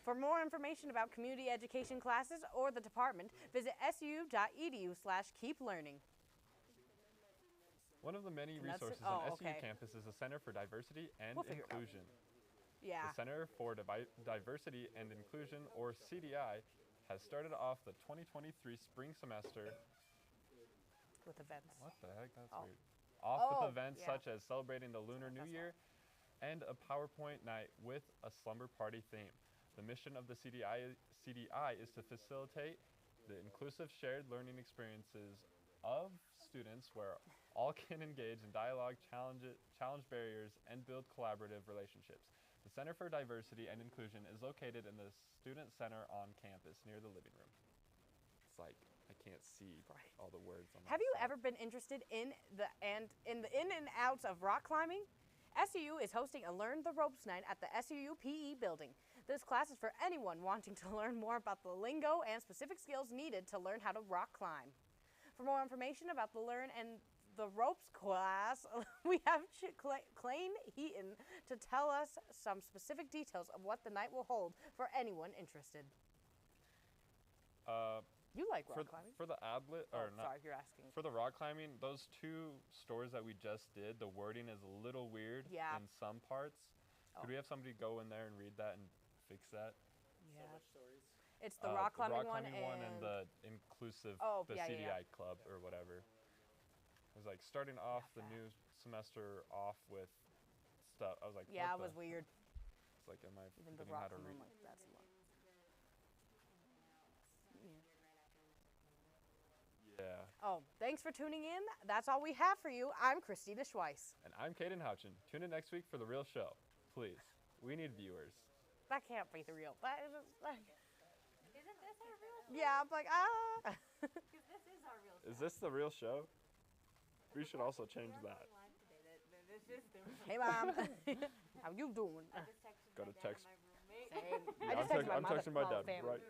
For more information about community education classes or the department, visit su.edu/keeplearning. One of the many resources oh, on okay. SUU campus is the Center for Diversity and We'll figure it out. Inclusion. Yeah. The Center for Diversity and Inclusion, or CDI, has started off the 2023 spring semester With events. What the heck? That's Oh. weird. Off Oh, with events yeah. such as celebrating the Lunar New That's Year and a PowerPoint night with a slumber party theme. The mission of the CDI is to facilitate the inclusive shared learning experiences of students where all can engage in dialogue, challenge barriers, and build collaborative relationships. The Center for Diversity and Inclusion is located in the Student Center on campus near the living room. It's like, I can't see all the words on that. Have you ever been interested in the in and outs of rock climbing? SUU is hosting a Learn the Ropes night at the SUU PE building. This class is for anyone wanting to learn more about the lingo and specific skills needed to learn how to rock climb. For more information about the Learn and the Ropes class, we have Clayne Heaton to tell us some specific details of what the night will hold for anyone interested. You like rock climbing? For the Adlet, or not? Sorry, you're asking. For the rock climbing, those two stories that we just did, the wording is a little weird in some parts. Could we have somebody go in there and read that and fix that? Yeah. It's the rock climbing, one and the inclusive, the CDI club or whatever. It was like starting off the new semester off with stuff. I was like, yeah, it was weird. It's like, am I Even forgetting how to read? Like, that's a lot. Yeah. Oh, thanks for tuning in. That's all we have for you. I'm Christina Schweiss. And I'm Caden Houchin. Tune in next week for the real show. Please. We need viewers. That can't be the real. That is like. Isn't this our real show? Yeah, I'm like, ah. Because this is our real show. Is this the real show? We should also change that. Hey, Mom. How you doing? Go to text. Same. Yeah, I'm texting my dad. Right.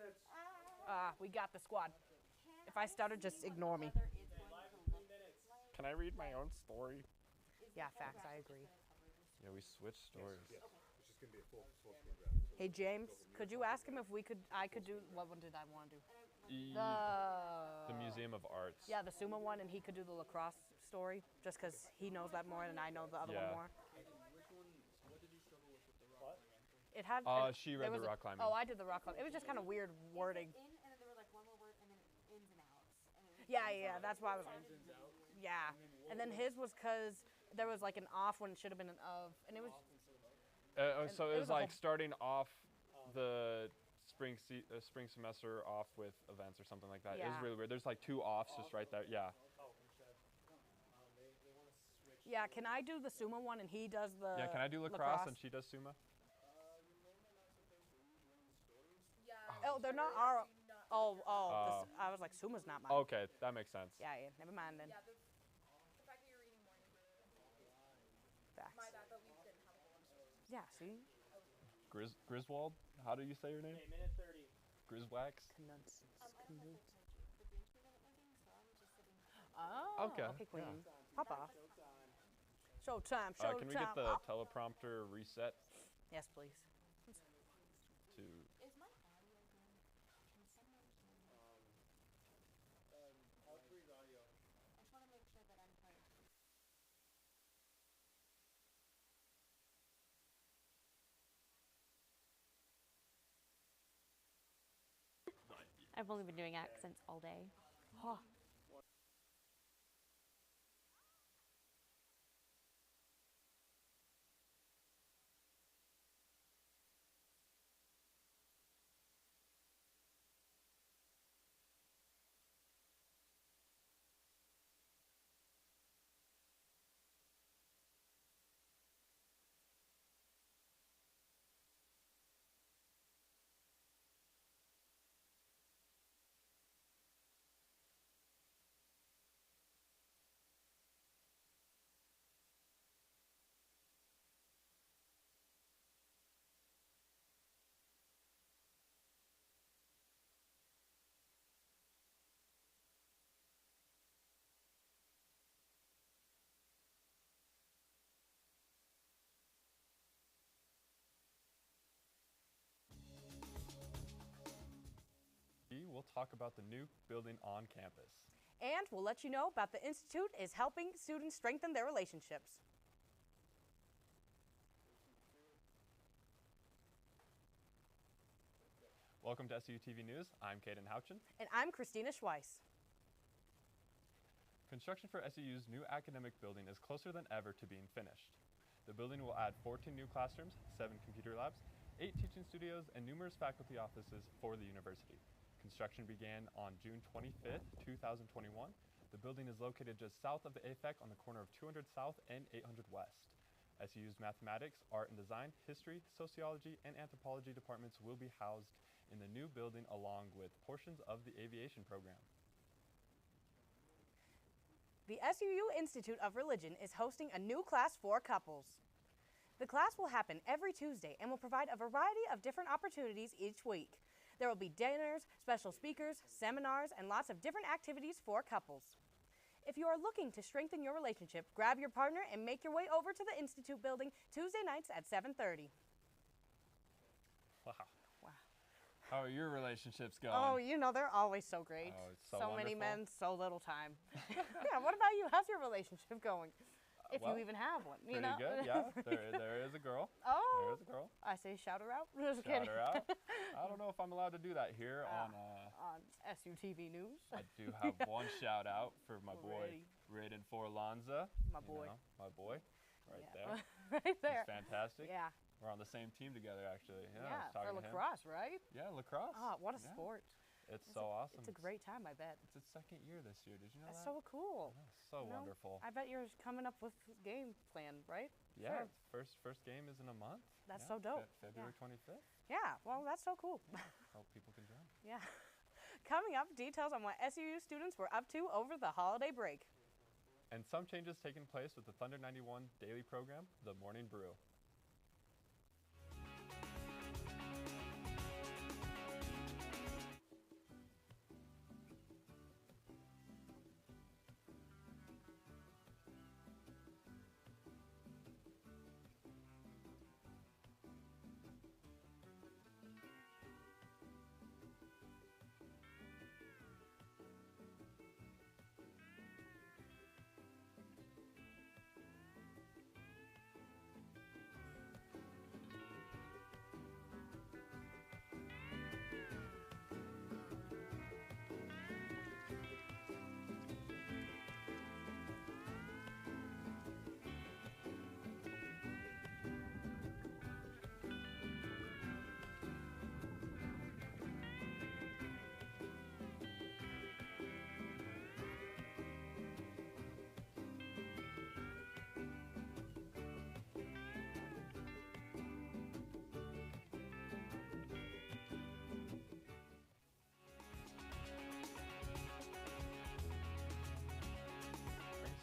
We got the squad. If I stutter, just ignore me. Can I read my own story? Yeah, facts. I agree. Yeah, we switched stories. Yes. It's just gonna be a full screen grab. Hey, James, could you ask him if I could do, what one did I want to do? The Museum of Arts. Yeah, the sumo one, and he could do the lacrosse story, just because he knows that more and I know the other one more. What did you struggle with the rock? It had. She read the rock climbing. Oh, I did the rock climbing. It was just kind of weird wording. In, and then there were like one more word, and then ins and outs. Yeah, that's why I was like, yeah. And then his was because there was like an off when it should have been an of, and it was. So it was like starting off the spring semester off with events or something like that. It was really weird. There's like two offs just right there. Yeah. Yeah, can I do the sumo one and he does the Yeah, can I do lacrosse and she does sumo? Oh, they're not our. I was like, sumo's not mine. Okay, that makes sense. Yeah, never mind then. Yeah, the fact that you're reading more. Facts. My bad, but we didn't have a whole Yeah, see? Griswold? How do you say your name? Okay, minute 30. Griswax? Oh, okay, Queen. Papa. Showtime, showtime. Can we get the teleprompter reset? Yes, please. To Is my audio good? Can someone All three audio. I just want to make sure that I'm heard. I've only been doing accents all day. Oh. talk about the new building on campus. And we'll let you know about the Institute is helping students strengthen their relationships. Welcome to SUTV News. I'm Caden Houchin. And I'm Christina Schweiss. Construction for SU's new academic building is closer than ever to being finished. The building will add 14 new classrooms, 7 computer labs, 8 teaching studios, and numerous faculty offices for the university. Construction began on June 25th, 2021. The building is located just south of the AFEC on the corner of 200 South and 800 West. SU's mathematics, art and design, history, sociology, and anthropology departments will be housed in the new building along with portions of the aviation program. The SUU Institute of Religion is hosting a new class for couples. The class will happen every Tuesday and will provide a variety of different opportunities each week. There will be dinners, special speakers, seminars, and lots of different activities for couples. If you are looking to strengthen your relationship, grab your partner and make your way over to the Institute building Tuesday nights at 7:30. Wow. Wow. How are your relationships going? Oh, you know, they're always so great. Oh, it's so many wonderful. men, so little time. Yeah, what about you? How's your relationship going? If well, you even have one, you Pretty know? good, yeah. There is a girl. Oh, There is a girl. I say shout her out. Just Shout kidding. her out. I don't know if I'm allowed to do that here on. On SUTV News. I do have one shout out for my boy Already. Raiden Forlanza. My boy. My boy, right Yeah. there. Right there. He's fantastic. Yeah. We're on the same team together, actually. Yeah, I was Yeah, talking for to him. lacrosse, right? Yeah, lacrosse. Oh, what a Yeah. sport. It's so awesome. It's a great time, I bet. It's its second year this year. Did you know That's that? so cool. Yeah, so You know, wonderful. I bet you're coming up with game plan, right? Yeah, for- first game is in a month. That's Yeah, so dope. February 25th. Yeah, well, that's so cool. Hope people can join. Yeah. Coming up, details on what SUU students were up to over the holiday break. And some changes taking place with the Thunder 91 daily program, The Morning Brew.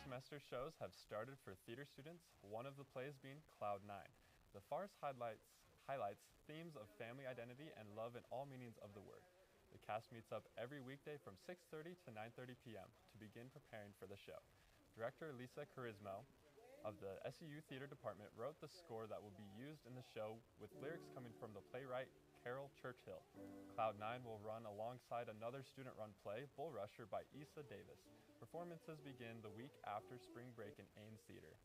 Semester shows have started for theater students, one of the plays being Cloud 9. The farce highlights themes of family identity and love in all meanings of the word. The cast meets up every weekday from 6:30 to 9:30 p.m. to begin preparing for the show. Director Lisa Charismo of the SEU Theater Department wrote the score that will be used in the show with lyrics coming from the playwright Carol Churchill. Cloud 9 will run alongside another student-run play, Bull Rusher by Issa Davis. Performances begin the week after spring break in Ames Theater.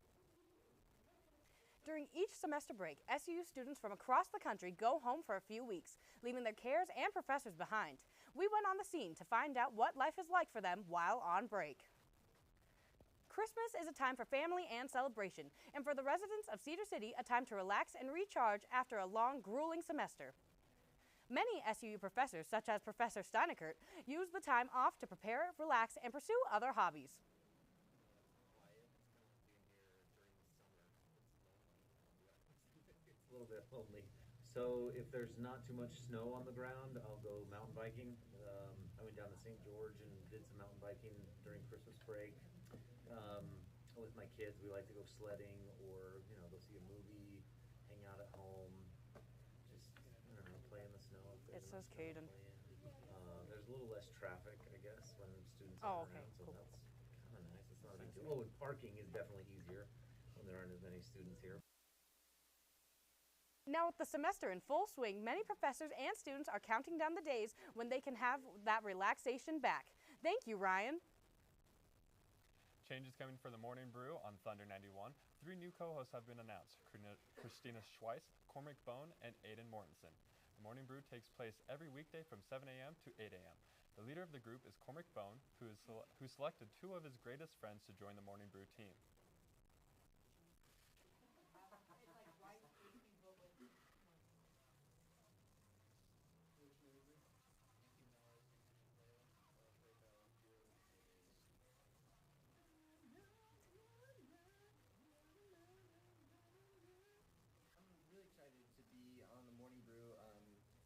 During each semester break, SUU students from across the country go home for a few weeks, leaving their cares and professors behind. We went on the scene to find out what life is like for them while on break. Christmas is a time for family and celebration, and for the residents of Cedar City, a time to relax and recharge after a long, grueling semester. Many SUU professors, such as Professor Steinekert, use the time off to prepare, relax, and pursue other hobbies. It's a little bit lonely. So if there's not too much snow on the ground, I'll go mountain biking. I went down to St. George and did some mountain biking during Christmas break. With my kids, we like to go sledding or, go see a movie, hang out at home, just, I don't know, play in the snow. If It there's says enough snow to Caden. play in. There's a little less traffic, I guess, when students Oh, are okay, around, so cool. that's kind of nice. It's not a big deal. Oh, and parking is definitely easier when there aren't as many students here. Now, with the semester in full swing, many professors and students are counting down the days when they can have that relaxation back. Thank you, Ryan. Changes coming for the Morning Brew on Thunder 91. 3 new co-hosts have been announced: Christina Schweiss, Cormac Bone, and Aiden Mortensen. The Morning Brew takes place every weekday from 7 a.m. to 8 a.m. The leader of the group is Cormac Bone, who selected 2 of his greatest friends to join the Morning Brew team. I'm really excited to be on the Morning Brew.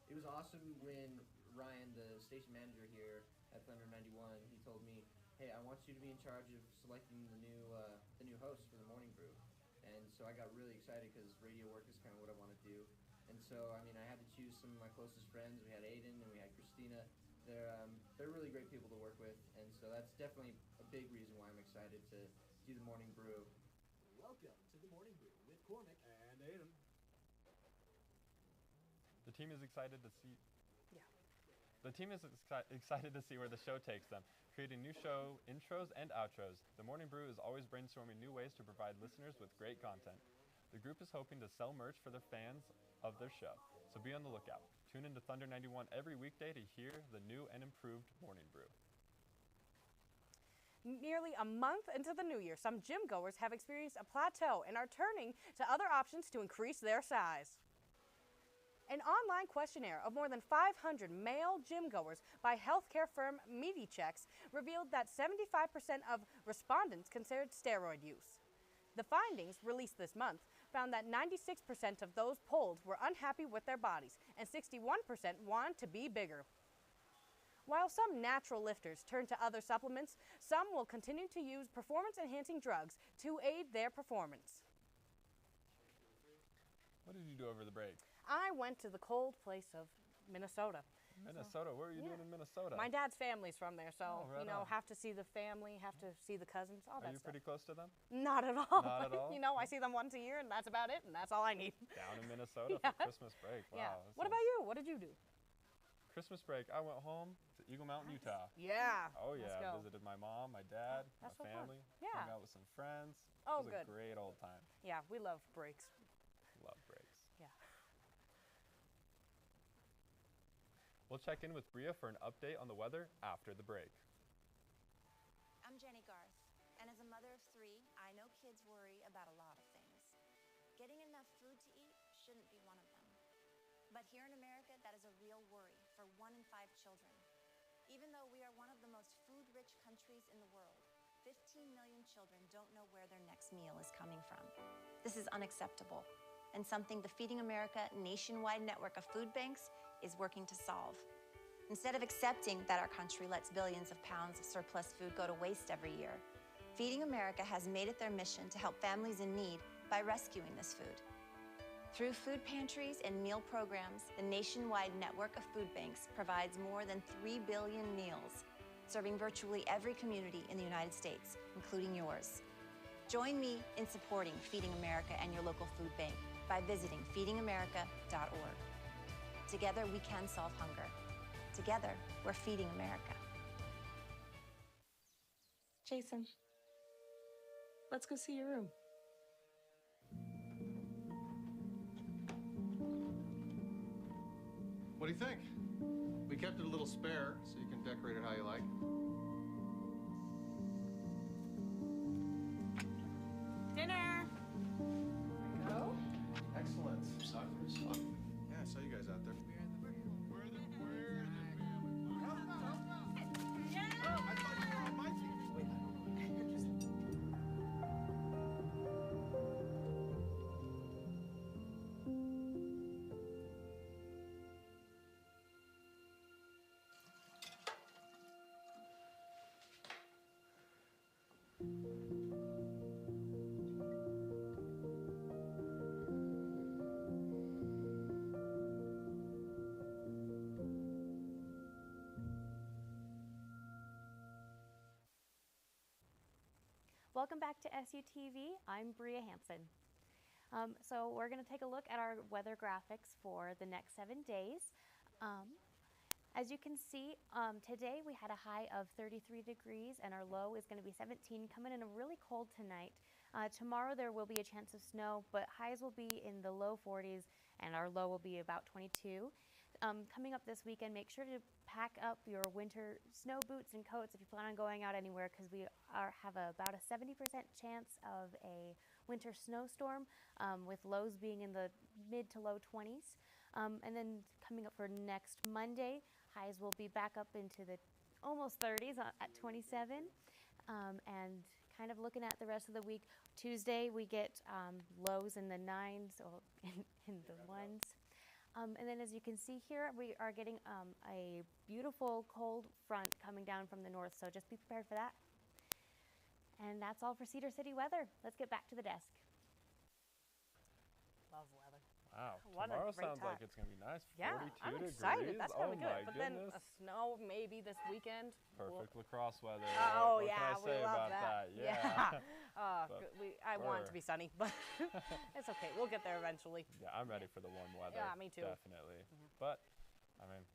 It was awesome when Ryan, the station manager here at Thunder 91, he told me, "Hey, I want you to be in charge of selecting the new host for the Morning Brew." And so I got really excited because radio work is kind of what I want to do. And so I mean, I had to choose some of my closest friends. We had Aiden and we had Christina. They're really great people to work with, and so that's definitely a big reason why I'm excited to do the Morning Brew. Welcome to the Morning Brew with Cormac And Aiden. The team is excited to see. Yeah. The team is excited to see where the show takes them, creating new show intros and outros. The Morning Brew is always brainstorming new ways to provide listeners with great content. The group is hoping to sell merch for their fans of their show, so be on the lookout. Tune into Thunder 91 every weekday to hear the new and improved Morning Brew. Nearly a month into the new year, some gym goers have experienced a plateau and are turning to other options to increase their size. An online questionnaire of more than 500 male gym goers by healthcare firm MediChecks revealed that 75% of respondents considered steroid use. The findings, released this month, found that 96% of those polled were unhappy with their bodies and 61% wanted to be bigger. While some natural lifters turn to other supplements, some will continue to use performance-enhancing drugs to aid their performance. What did you do over the break? I went to the cold place of Minnesota. Minnesota. What were you doing in Minnesota? My dad's family's from there, so, Oh, right on. have to see the family, have to see the cousins, all Are that you stuff. pretty close to them? Not at all. Not at all? I see them once a year, and that's about it, and that's all I need. Down in Minnesota Yeah. for Christmas break. Wow. Yeah. that What sounds- about you? What did you do? Christmas break, I went home to Eagle Mountain, Utah. Yeah. Oh Let's yeah, go. visited my mom, my dad, That's my so fun. family. Yeah. Hung out with some friends. Oh, it was good. a great old time. Yeah, we love breaks. Love breaks. Yeah. We'll check in with Bria for an update on the weather after the break. I'm Jenny Garth, and as a mother of 3, I know kids worry about a lot of things. Getting enough food to eat shouldn't be one of them. But here in America, that is a real worry for 1 in 5 children. Even though we are one of the most food-rich countries in the world, 15 million children don't know where their next meal is coming from. This is unacceptable, and something the Feeding America nationwide network of food banks is working to solve. Instead of accepting that our country lets billions of pounds of surplus food go to waste every year, Feeding America has made it their mission to help families in need by rescuing this food. Through food pantries and meal programs, the nationwide network of food banks provides more than 3 billion meals, serving virtually every community in the United States, including yours. Join me in supporting Feeding America and your local food bank by visiting feedingamerica.org. Together, we can solve hunger. Together, we're feeding America. Jason, let's go see your room. What do you think? We kept it a little spare, so you can decorate it how you like. Dinner! Go. Excellent. Yeah, I saw you guys out there. Welcome back to SUTV. I'm Bria Hansen. So we're going to take a look at our weather graphics for the next 7 days. As you can see, today we had a high of 33 degrees and our low is going to be 17, coming in really cold tonight. Tomorrow there will be a chance of snow, but highs will be in the low 40s and our low will be about 22. Coming up this weekend, make sure to pack up your winter snow boots and coats if you plan on going out anywhere, because we have about a 70% chance of a winter snowstorm, with lows being in the mid to low 20s. And then coming up for next Monday, highs will be back up into the almost 30s at 27. And kind of looking at the rest of the week, Tuesday we get lows in the 9s or in the 1s. And then as you can see here, we are getting a beautiful cold front coming down from the north, so just be prepared for that. And that's all for Cedar City weather. Let's get back to the desk. Love weather. Wow, What a tomorrow great sounds like time. it's going to be nice. Yeah, 42 I'm degrees. excited. That's going to be good. My But then goodness. snow maybe this weekend. Perfect lacrosse weather. Oh, what yeah, can I we say love about that. Yeah. I want it to be sunny, but it's okay. We'll get there eventually. Yeah, I'm ready for the warm weather. Yeah, me too. Definitely. But I mean,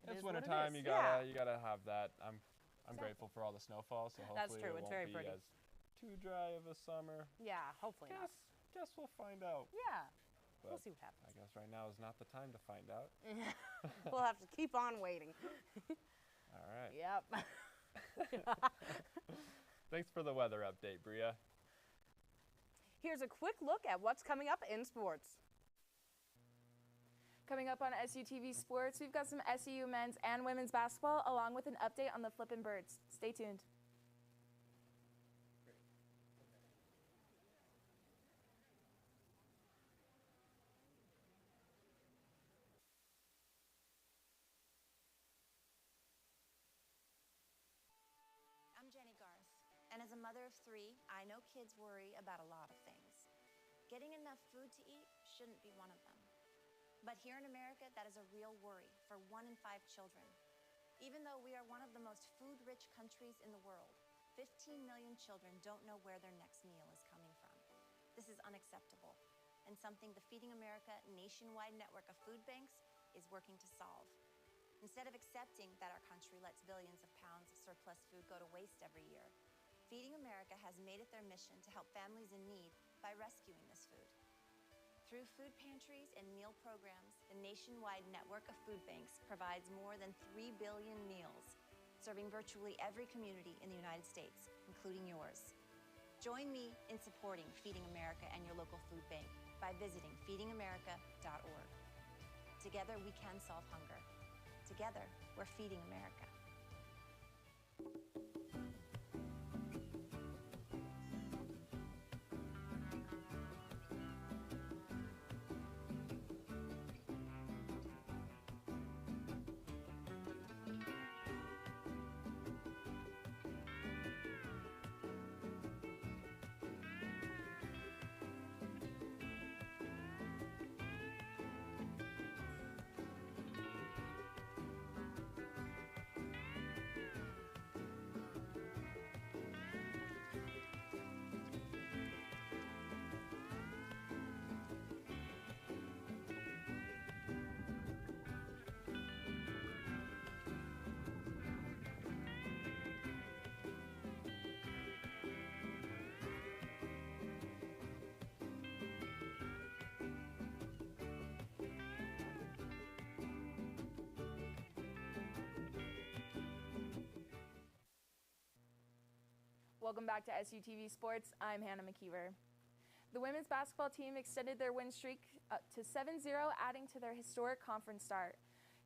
It it's is what it wintertime. is. You gotta have that. I'm Exactly. grateful for all the snowfall. So hopefully That's true. it It's won't very be pretty. as too dry of a summer. Yeah, hopefully not. Guess we'll find out. Yeah, But we'll see what happens. I guess right now is not the time to find out. We'll have to keep on waiting. All right. Yep. Thanks for the weather update, Bria. Here's a quick look at what's coming up in sports. Coming up on SUTV Sports, we've got some SU men's and women's basketball, along with an update on the Flippin' Birds. Stay tuned. I'm Jenny Garth, and as a mother of 3, I know kids worry about a lot of things. Getting enough food to eat shouldn't be one of them. But here in America, that is a real worry for 1 in 5 children. Even though we are one of the most food-rich countries in the world, 15 million children don't know where their next meal is coming from. This is unacceptable, and something the Feeding America nationwide network of food banks is working to solve. Instead of accepting that our country lets billions of pounds of surplus food go to waste every year, Feeding America has made it their mission to help families in need by rescuing this food. Through food pantries and meal programs, the nationwide network of food banks provides more than 3 billion meals, serving virtually every community in the United States, including yours. Join me in supporting Feeding America and your local food bank by visiting feedingamerica.org. Together we can solve hunger. Together, we're feeding America. Welcome back to SUTV Sports. I'm Hannah McKeever. The women's basketball team extended their win streak to 7-0, adding to their historic conference start.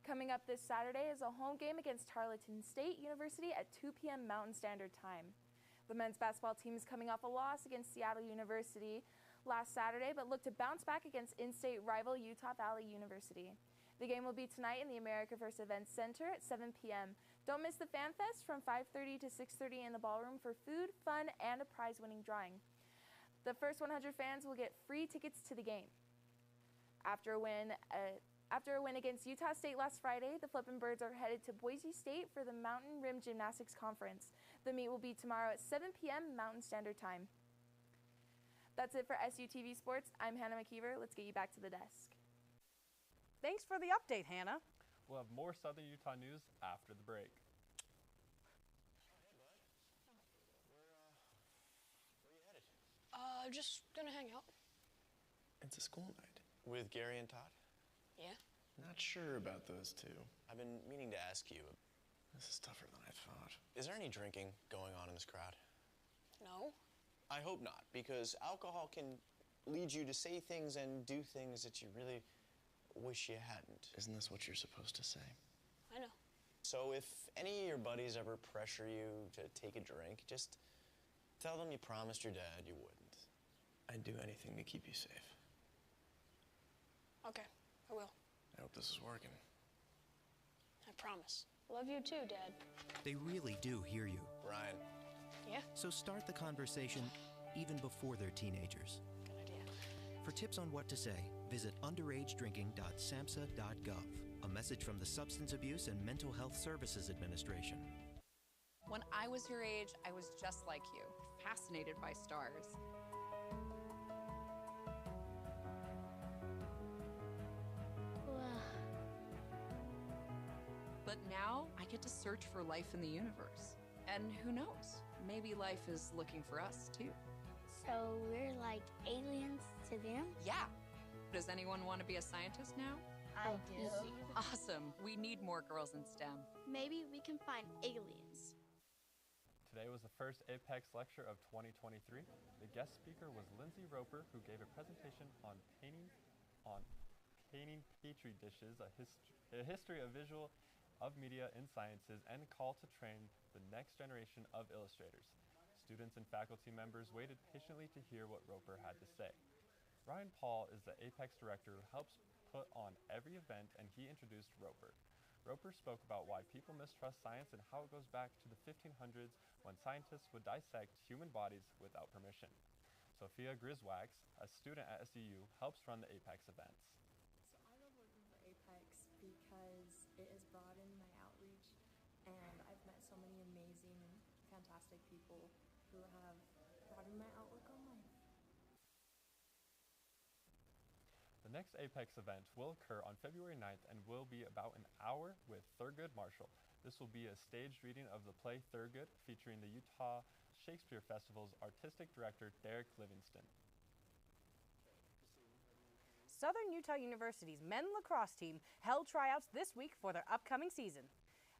Coming up this Saturday is a home game against Tarleton State University at 2 p.m. Mountain Standard Time. The men's basketball team is coming off a loss against Seattle University last Saturday, but look to bounce back against in-state rival Utah Valley University. The game will be tonight in the America First Events Center at 7 p.m. Don't miss the Fan Fest from 5:30 to 6:30 in the ballroom for food, fun, and a prize-winning drawing. The first 100 fans will get free tickets to the game. After a win against Utah State last Friday, the Flippin' Birds are headed to Boise State for the Mountain Rim Gymnastics Conference. The meet will be tomorrow at 7 p.m. Mountain Standard Time. That's it for SUTV Sports. I'm Hannah McKeever. Let's get you back to the desk. Thanks for the update, Hannah. We'll have more Southern Utah news after the break. Just gonna hang out. It's a school night. With Gary and Todd? Yeah. Not sure about those two. I've been meaning to ask you. This is tougher than I thought. Is there any drinking going on in this crowd? No. I hope not, because alcohol can lead you to say things and do things that you really wish you hadn't. Isn't this what you're supposed to say? I know. So if any of your buddies ever pressure you to take a drink, just tell them you promised your dad you wouldn't. I'd do anything to keep you safe. Okay, I will. I hope this is working. I promise. Love you too, Dad. They really do hear you. Ryan. Yeah? So start the conversation even before they're teenagers. Good idea. For tips on what to say, visit underagedrinking.samhsa.gov. A message from the Substance Abuse and Mental Health Services Administration. When I was your age, I was just like you, fascinated by stars. But now I get to search for life in the universe. And who knows? Maybe life is looking for us too. So we're like aliens to them? Yeah. Does anyone want to be a scientist now? I do. Awesome. We need more girls in STEM. Maybe we can find aliens. Today was the first Apex lecture of 2023. The guest speaker was Lindsay Roper, who gave a presentation on painting petri dishes, a history of visual of media in sciences, and call to train the next generation of illustrators. Students and faculty members waited patiently to hear what Roper had to say. Ryan Paul is the Apex director who helps put on every event, and he introduced Roper. Roper spoke about why people mistrust science and how it goes back to the 1500s when scientists would dissect human bodies without permission. Sophia Griswax, a student at SUU, helps run the Apex events. So I love working for Apex because it has broadened my outreach, and I've met so many amazing, fantastic people who have broadened my outlook on life. The next Apex event will occur on February 9th and will be about an hour with Thurgood Marshall. This will be a staged reading of the play Thurgood, featuring the Utah Shakespeare Festival's artistic director, Derek Livingston. Southern Utah University's men's lacrosse team held tryouts this week for their upcoming season.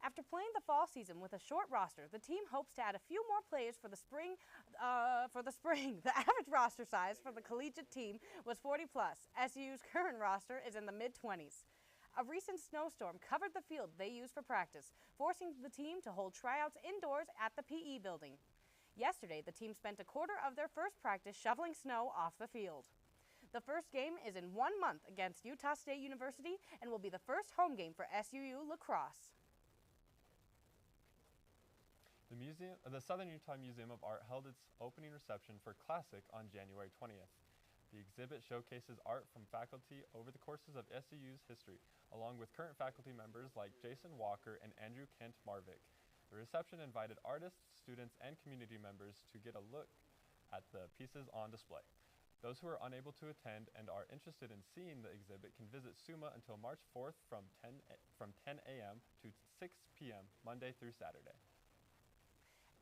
After playing the fall season with a short roster, the team hopes to add a few more players for the spring. The average roster size for the collegiate team was 40 plus. SU's current roster is in the mid-20s. A recent snowstorm covered the field they used for practice, forcing the team to hold tryouts indoors at the PE building. Yesterday, the team spent a quarter of their first practice shoveling snow off the field. The first game is in 1 month against Utah State University and will be the first home game for SUU lacrosse. The Southern Utah Museum of Art held its opening reception for Classic on January 20th. The exhibit showcases art from faculty over the courses of SUU's history, along with current faculty members like Jason Walker and Andrew Kent Marvick. The reception invited artists, students, and community members to get a look at the pieces on display. Those who are unable to attend and are interested in seeing the exhibit can visit SUMA until March 4th from 10 a.m. to 6 p.m. Monday through Saturday.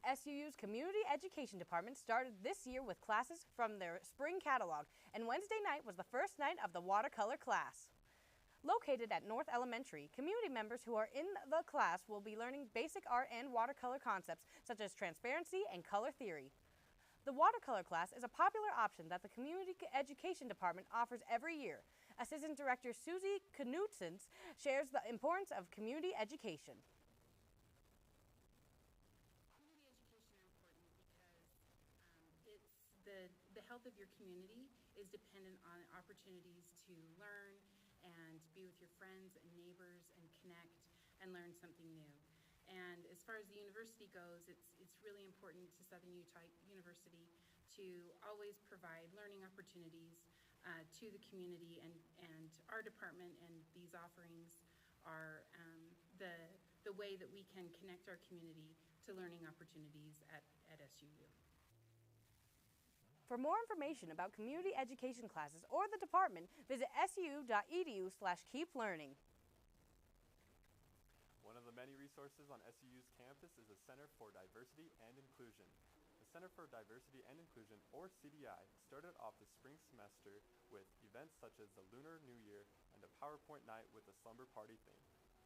SUU's Community Education Department started this year with classes from their spring catalog, and Wednesday night was the first night of the watercolor class. Located at North Elementary, community members who are in the class will be learning basic art and watercolor concepts such as transparency and color theory. The watercolor class is a popular option that the Community Education Department offers every year. Assistant Director Susie Knudsen shares the importance of community education. The health of your community is dependent on opportunities to learn and be with your friends and neighbors and connect and learn something new. And as far as the university goes, it's really important to Southern Utah University to always provide learning opportunities to the community, and our department and these offerings are the way that we can connect our community to learning opportunities at SUU. For more information about community education classes or the department, visit su.edu/keeplearning. One of the many resources on SU's campus is the Center for Diversity and Inclusion. The Center for Diversity and Inclusion, or CDI, started off the spring semester with events such as the Lunar New Year and a PowerPoint night with a slumber party theme.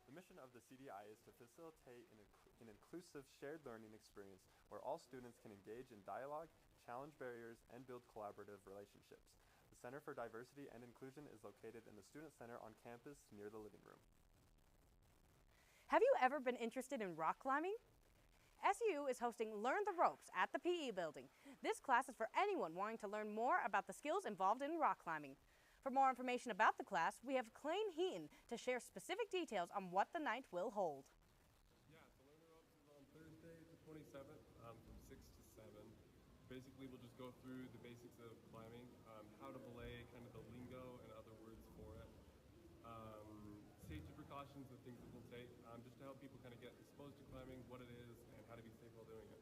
The mission of the CDI is to facilitate an inclusive shared learning experience where all students can engage in dialogue, challenge barriers, and build collaborative relationships. The Center for Diversity and Inclusion is located in the Student Center on campus near the living room. Have you ever been interested in rock climbing? SU is hosting Learn the Ropes at the PE building. This class is for anyone wanting to learn more about the skills involved in rock climbing. For more information about the class, we have Clayne Heaton to share specific details on what the night will hold. Yeah, so Learn the Ropes is on Thursday, the 27th, from 6 to 7. Basically, we'll just go through the basics of climbing, how to belay, kind of the lingo and other words for it, safety precautions and things that we'll take, just to help people kind of get exposed to climbing, what it is, and how to be safe while doing it.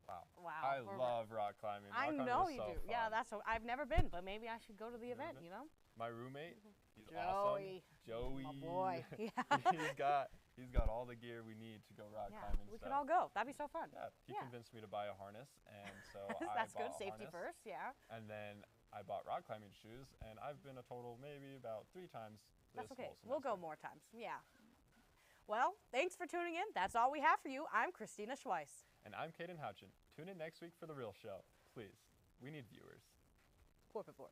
Wow. I love rock climbing. I know you do. Yeah, that's what I've never been, but maybe I should go to the event, you know? My roommate, he's Joey. awesome. Joey. My boy. Yeah. he's got all the gear we need to go rock climbing. We could all go. That'd be so fun. Yeah, he convinced me to buy a harness, and so That's I bought good. Safety harness, first, yeah. And then I bought rock climbing shoes, and I've been a total maybe about 3 times this That's okay. whole We'll semester. go more times. Yeah. Well, thanks for tuning in. That's all we have for you. I'm Christina Schweiss. And I'm Caden Houchin. Tune in next week for The Real Show. Please, we need viewers. Por favor.